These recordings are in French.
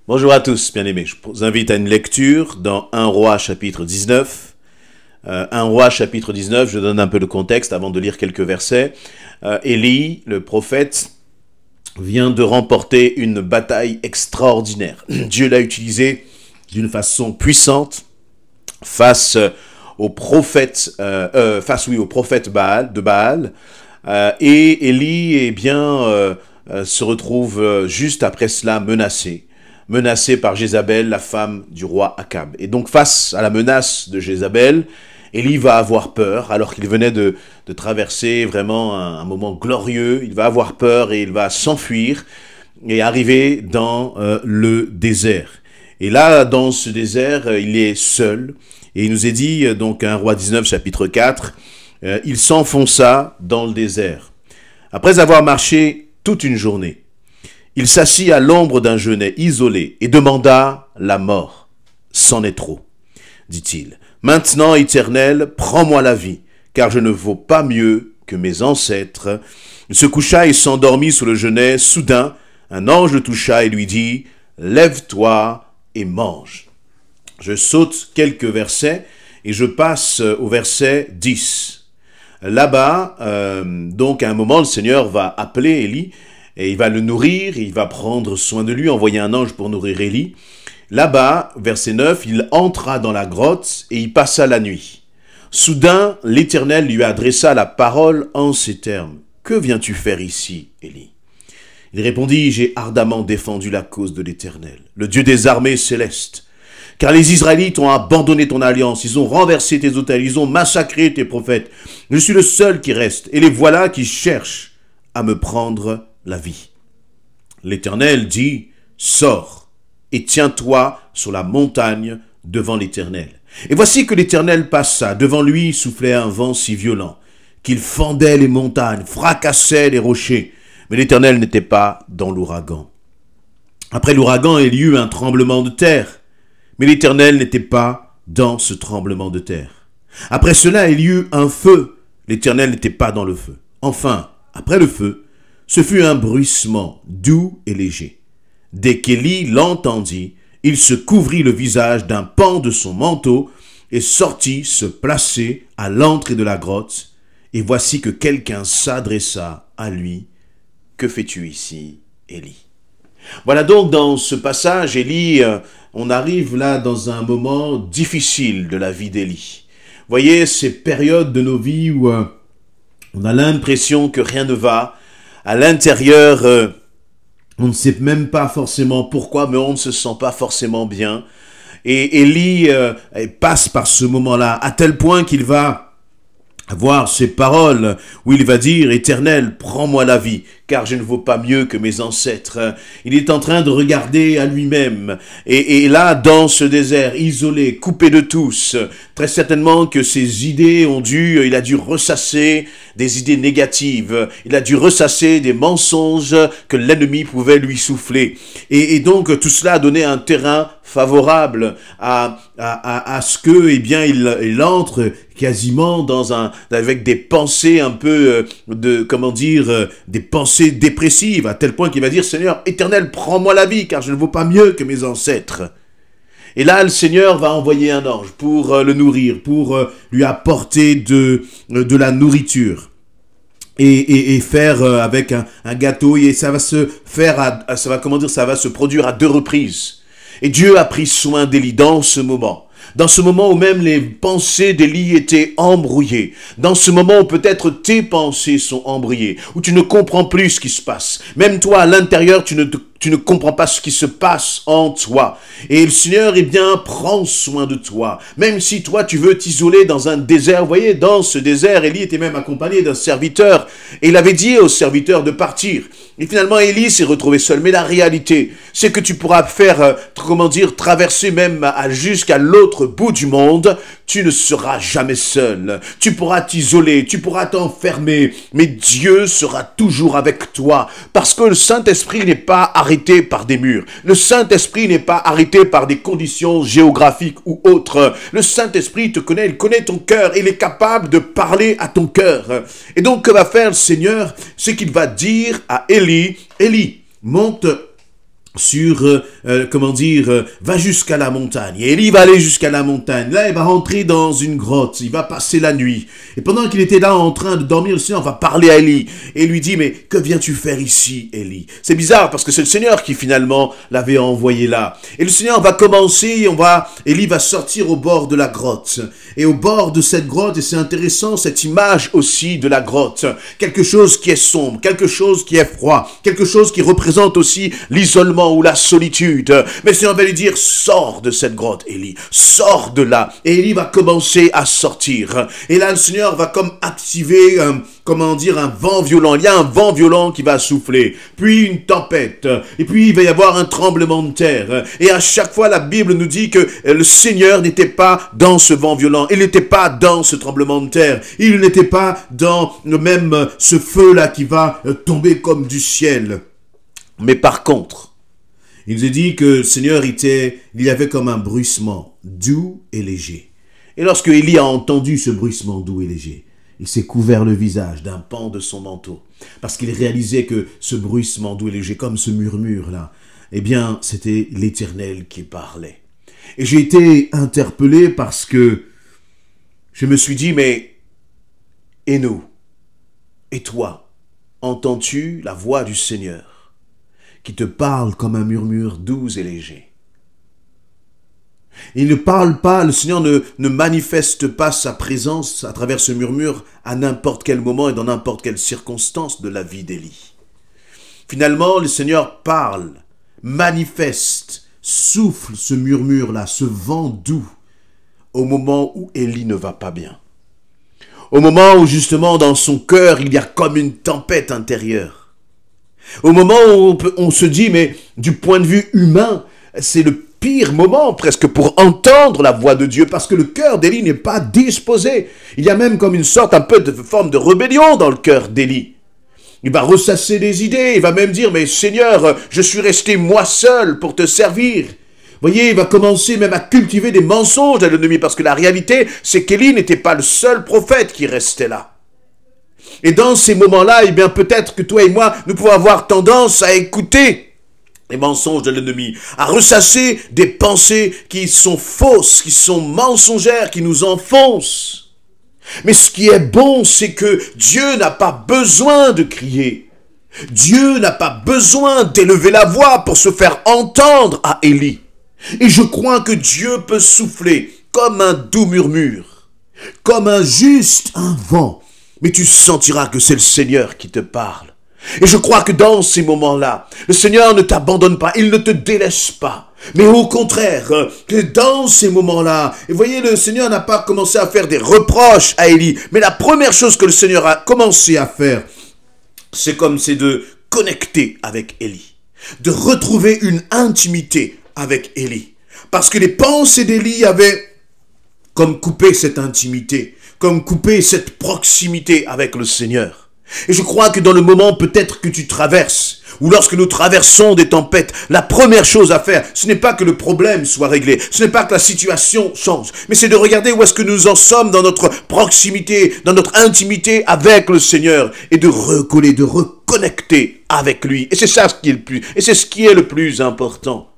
Bonjour à tous, bien-aimés. Je vous invite à une lecture dans 1 Roi chapitre 19. 1 Roi chapitre 19, je donne un peu de contexte avant de lire quelques versets. Élie, le prophète, vient de remporter une bataille extraordinaire. Dieu l'a utilisé d'une façon puissante face au prophète, au prophète Baal, de Baal. Et Élie, se retrouve juste après cela menacé par Jézabel, la femme du roi Akab. Et donc face à la menace de Jézabel, Élie va avoir peur, alors qu'il venait de traverser vraiment un moment glorieux. Il va avoir peur et il va s'enfuir et arriver dans le désert. Et là, dans ce désert, il est seul. Et il nous est dit, donc 1 Roi 19, chapitre 4, il s'enfonça dans le désert. Après avoir marché toute une journée, il s'assit à l'ombre d'un genêt isolé et demanda la mort. C'en est trop, dit-il. Maintenant, Éternel, prends-moi la vie, car je ne vaux pas mieux que mes ancêtres. Il se coucha et s'endormit sous le genêt. Soudain, un ange le toucha et lui dit, lève-toi et mange. Je saute quelques versets et je passe au verset 10. Là-bas, donc à un moment, le Seigneur va appeler Élie et il va le nourrir, il va prendre soin de lui, envoyer un ange pour nourrir Élie. Là-bas, verset 9, il entra dans la grotte et y passa la nuit. Soudain, l'Éternel lui adressa la parole en ces termes. « Que viens-tu faire ici, Élie ?» Il répondit, « J'ai ardemment défendu la cause de l'Éternel, le Dieu des armées célestes. Car les Israélites ont abandonné ton alliance, ils ont renversé tes autels, ils ont massacré tes prophètes. Je suis le seul qui reste, et les voilà qui cherchent à me prendre la vie. » L'Éternel dit, « Sors et tiens-toi sur la montagne devant l'Éternel. » Et voici que l'Éternel passa, devant lui soufflait un vent si violent qu'il fendait les montagnes, fracassait les rochers, mais l'Éternel n'était pas dans l'ouragan. Après l'ouragan, il y eut un tremblement de terre, mais l'Éternel n'était pas dans ce tremblement de terre. Après cela, il y eut un feu, l'Éternel n'était pas dans le feu. Enfin, après le feu, ce fut un bruissement doux et léger. Dès qu'Élie l'entendit, il se couvrit le visage d'un pan de son manteau et sortit se placer à l'entrée de la grotte. Et voici que quelqu'un s'adressa à lui. « Que fais-tu ici, Élie ?» Voilà donc dans ce passage, Élie, on arrive là dans un moment difficile de la vie d'Élie. Voyez ces périodes de nos vies où on a l'impression que rien ne va. À l'intérieur, on ne sait même pas forcément pourquoi, mais on ne se sent pas forcément bien. Et Élie passe par ce moment-là, à tel point qu'il va avoir ces paroles où il va dire « Éternel, prends-moi la vie, car je ne vaux pas mieux que mes ancêtres. » Il est en train de regarder à lui-même. Et là, dans ce désert, isolé, coupé de tous, très certainement que ses idées il a dû ressasser des idées négatives. Il a dû ressasser des mensonges que l'ennemi pouvait lui souffler. Et donc, tout cela a donné un terrain favorable à ce que, il entre quasiment avec des pensées un peu des pensées dépressives, à tel point qu'il va dire, Seigneur, Éternel, prends-moi la vie, car je ne vaux pas mieux que mes ancêtres. Et là, le Seigneur va envoyer un ange pour le nourrir, pour lui apporter de la nourriture. Et faire avec un gâteau, et ça va se produire à 2 reprises. Et Dieu a pris soin d'Élie dans ce moment. Dans ce moment où même les pensées d'Élie étaient embrouillées. Dans ce moment où peut-être tes pensées sont embrouillées. Où tu ne comprends plus ce qui se passe. Même toi, à l'intérieur, tu ne comprends pas ce qui se passe en toi. Et le Seigneur, prend soin de toi. Même si toi, tu veux t'isoler dans un désert. Vous voyez, dans ce désert, Élie était même accompagné d'un serviteur. Et il avait dit au serviteur de partir. Et finalement, Élie s'est retrouvé seul. Mais la réalité, c'est que tu pourras faire, traverser même jusqu'à l'autre bout du monde. Tu ne seras jamais seul. Tu pourras t'isoler, tu pourras t'enfermer. Mais Dieu sera toujours avec toi. Parce que le Saint-Esprit n'est pas arrêté par des murs. Le Saint-Esprit n'est pas arrêté par des conditions géographiques ou autres. Le Saint-Esprit te connaît, il connaît ton cœur. Il est capable de parler à ton cœur. Et donc, que va faire le Seigneur? C'est qu'il va dire à Élie, Élie, monte va jusqu'à la montagne. Et Élie va aller jusqu'à la montagne. Là, il va rentrer dans une grotte. Il va passer la nuit. Et pendant qu'il était là en train de dormir, le Seigneur va parler à Élie. Et lui dit, mais que viens-tu faire ici, Élie? C'est bizarre parce que c'est le Seigneur qui finalement l'avait envoyé là. Et le Seigneur va commencer, Élie va sortir au bord de la grotte. Et au bord de cette grotte, et c'est intéressant, cette image aussi de la grotte. Quelque chose qui est sombre, quelque chose qui est froid, quelque chose qui représente aussi l'isolement ou la solitude. Mais le Seigneur va lui dire, sors de cette grotte, Élie, sors de là. Et Élie va commencer à sortir. Et là, le Seigneur va comme activer, un vent violent. Il y a un vent violent qui va souffler, puis une tempête, et puis il va y avoir un tremblement de terre. Et à chaque fois, la Bible nous dit que le Seigneur n'était pas dans ce vent violent, il n'était pas dans ce tremblement de terre, il n'était pas dans même ce feu-là qui va tomber comme du ciel. Mais par contre, il nous est dit que le Seigneur il y avait comme un bruissement doux et léger. Et lorsque Élie a entendu ce bruissement doux et léger, il s'est couvert le visage d'un pan de son manteau. Parce qu'il réalisait que ce bruissement doux et léger, comme ce murmure-là, eh bien, c'était l'Éternel qui parlait. Et j'ai été interpellé parce que je me suis dit, mais, et nous, et toi, entends-tu la voix du Seigneur qui te parle comme un murmure doux et léger? Il ne parle pas, le Seigneur ne manifeste pas sa présence à travers ce murmure à n'importe quel moment et dans n'importe quelle circonstance de la vie d'Élie. Finalement, le Seigneur parle, manifeste, souffle ce murmure-là, ce vent doux, au moment où Élie ne va pas bien. Au moment où justement dans son cœur, il y a comme une tempête intérieure. Au moment où on se dit, mais du point de vue humain, c'est le pire moment presque pour entendre la voix de Dieu, parce que le cœur d'Élie n'est pas disposé. Il y a même comme une sorte, un peu de forme de rébellion dans le cœur d'Élie. Il va ressasser des idées, il va même dire, mais Seigneur, je suis resté moi seul pour te servir. Vous voyez, il va commencer même à cultiver des mensonges à l'ennemi, parce que la réalité, c'est qu'Élie n'était pas le seul prophète qui restait là. Et dans ces moments-là, eh bien, peut-être que toi et moi, nous pouvons avoir tendance à écouter les mensonges de l'ennemi, à ressasser des pensées qui sont fausses, qui sont mensongères, qui nous enfoncent. Mais ce qui est bon, c'est que Dieu n'a pas besoin de crier. Dieu n'a pas besoin d'élever la voix pour se faire entendre à Élie. Et je crois que Dieu peut souffler comme un doux murmure, comme un vent. Mais tu sentiras que c'est le Seigneur qui te parle. Et je crois que dans ces moments-là, le Seigneur ne t'abandonne pas, il ne te délaisse pas. Mais au contraire, que dans ces moments-là, et voyez, le Seigneur n'a pas commencé à faire des reproches à Élie, mais la première chose que le Seigneur a commencé à faire, c'est de connecter avec Élie, de retrouver une intimité avec Élie. Parce que les pensées d'Élie avaient comme coupé cette intimité, comme couper cette proximité avec le Seigneur. Et je crois que dans le moment peut-être que tu traverses, ou lorsque nous traversons des tempêtes, la première chose à faire, ce n'est pas que le problème soit réglé, ce n'est pas que la situation change, mais c'est de regarder où est-ce que nous en sommes dans notre proximité, dans notre intimité avec le Seigneur, et de recoller, de reconnecter avec lui. Et c'est ça ce qui est le plus important.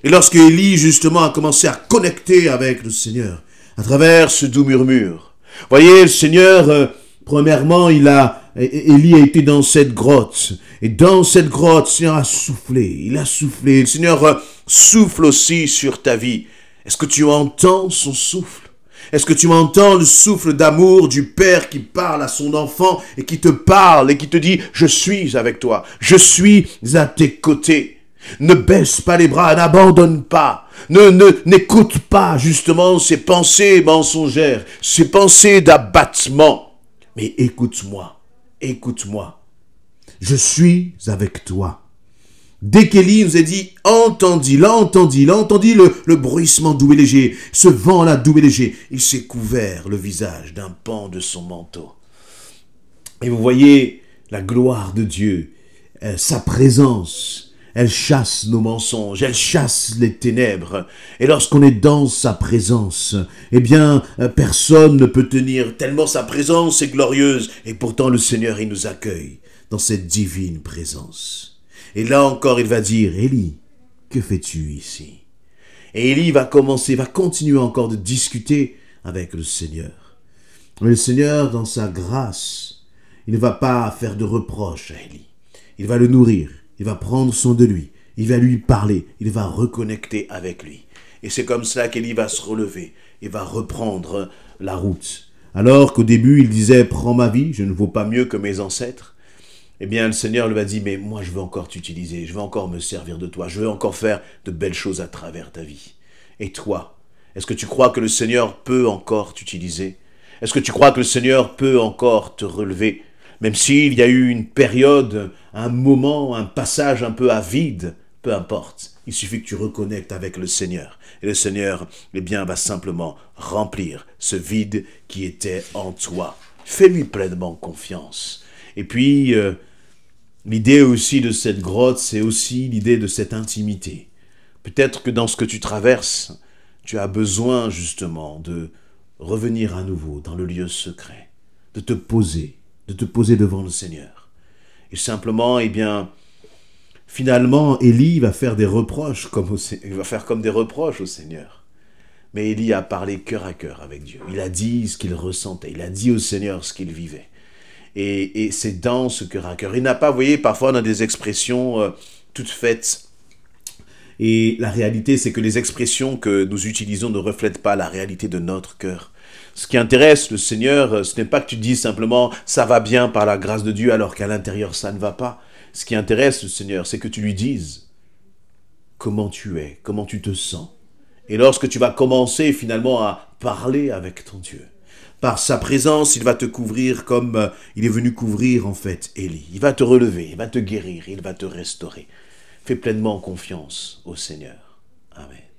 Et lorsque Élie justement a commencé à connecter avec le Seigneur, à travers ce doux murmure, voyez, le Seigneur, premièrement, Élie a été dans cette grotte. Et dans cette grotte, le Seigneur a soufflé. Il a soufflé. Le Seigneur souffle aussi sur ta vie. Est-ce que tu entends son souffle? Est-ce que tu entends le souffle d'amour du Père qui parle à son enfant et qui te parle et qui te dit « Je suis avec toi. Je suis à tes côtés. » Ne baisse pas les bras, n'abandonne pas. N'écoute pas justement ces pensées mensongères, ces pensées d'abattement. Mais écoute-moi, écoute-moi. Je suis avec toi. Dès qu'Élie nous a dit, il a entendu le bruissement doux et léger, ce vent-là doux et léger, il s'est couvert le visage d'un pan de son manteau. Et vous voyez la gloire de Dieu, sa présence. Elle chasse nos mensonges, elle chasse les ténèbres. Et lorsqu'on est dans sa présence, eh bien, personne ne peut tenir, tellement sa présence est glorieuse. Et pourtant, le Seigneur, il nous accueille dans cette divine présence. Et là encore, il va dire, Élie, que fais-tu ici? Et Élie va continuer encore de discuter avec le Seigneur. Mais le Seigneur, dans sa grâce, il ne va pas faire de reproches à Élie. Il va le nourrir, il va prendre soin de lui, il va lui parler, il va reconnecter avec lui. Et c'est comme cela qu'Élie va se relever et va reprendre la route. Alors qu'au début, il disait « Prends ma vie, je ne vaux pas mieux que mes ancêtres », eh bien, le Seigneur lui a dit « Mais moi, je veux encore t'utiliser, je veux encore me servir de toi, je veux encore faire de belles choses à travers ta vie. Et toi, est-ce que tu crois que le Seigneur peut encore t'utiliser? Est-ce que tu crois que le Seigneur peut encore te relever? Même s'il y a eu une période, un moment, un passage un peu à vide, peu importe. Il suffit que tu reconnectes avec le Seigneur. Et le Seigneur, eh bien, va simplement remplir ce vide qui était en toi. Fais-lui pleinement confiance. Et puis, l'idée aussi de cette grotte, c'est aussi l'idée de cette intimité. Peut-être que dans ce que tu traverses, tu as besoin justement de revenir à nouveau dans le lieu secret, de te poser devant le Seigneur. Et simplement, eh bien, finalement, Élie va faire des reproches, il va faire comme des reproches au Seigneur. Mais Élie a parlé cœur à cœur avec Dieu. Il a dit ce qu'il ressentait, il a dit au Seigneur ce qu'il vivait. Et c'est dans ce cœur à cœur. Il n'a pas, vous voyez, parfois on a des expressions toutes faites. Et la réalité, c'est que les expressions que nous utilisons ne reflètent pas la réalité de notre cœur. Ce qui intéresse le Seigneur, ce n'est pas que tu dises simplement « ça va bien par la grâce de Dieu » alors qu'à l'intérieur ça ne va pas. Ce qui intéresse le Seigneur, c'est que tu lui dises comment tu es, comment tu te sens. Et lorsque tu vas commencer finalement à parler avec ton Dieu, par sa présence, il va te couvrir comme il est venu couvrir en fait Élie. Il va te relever, il va te guérir, il va te restaurer. Fais pleinement confiance au Seigneur. Amen.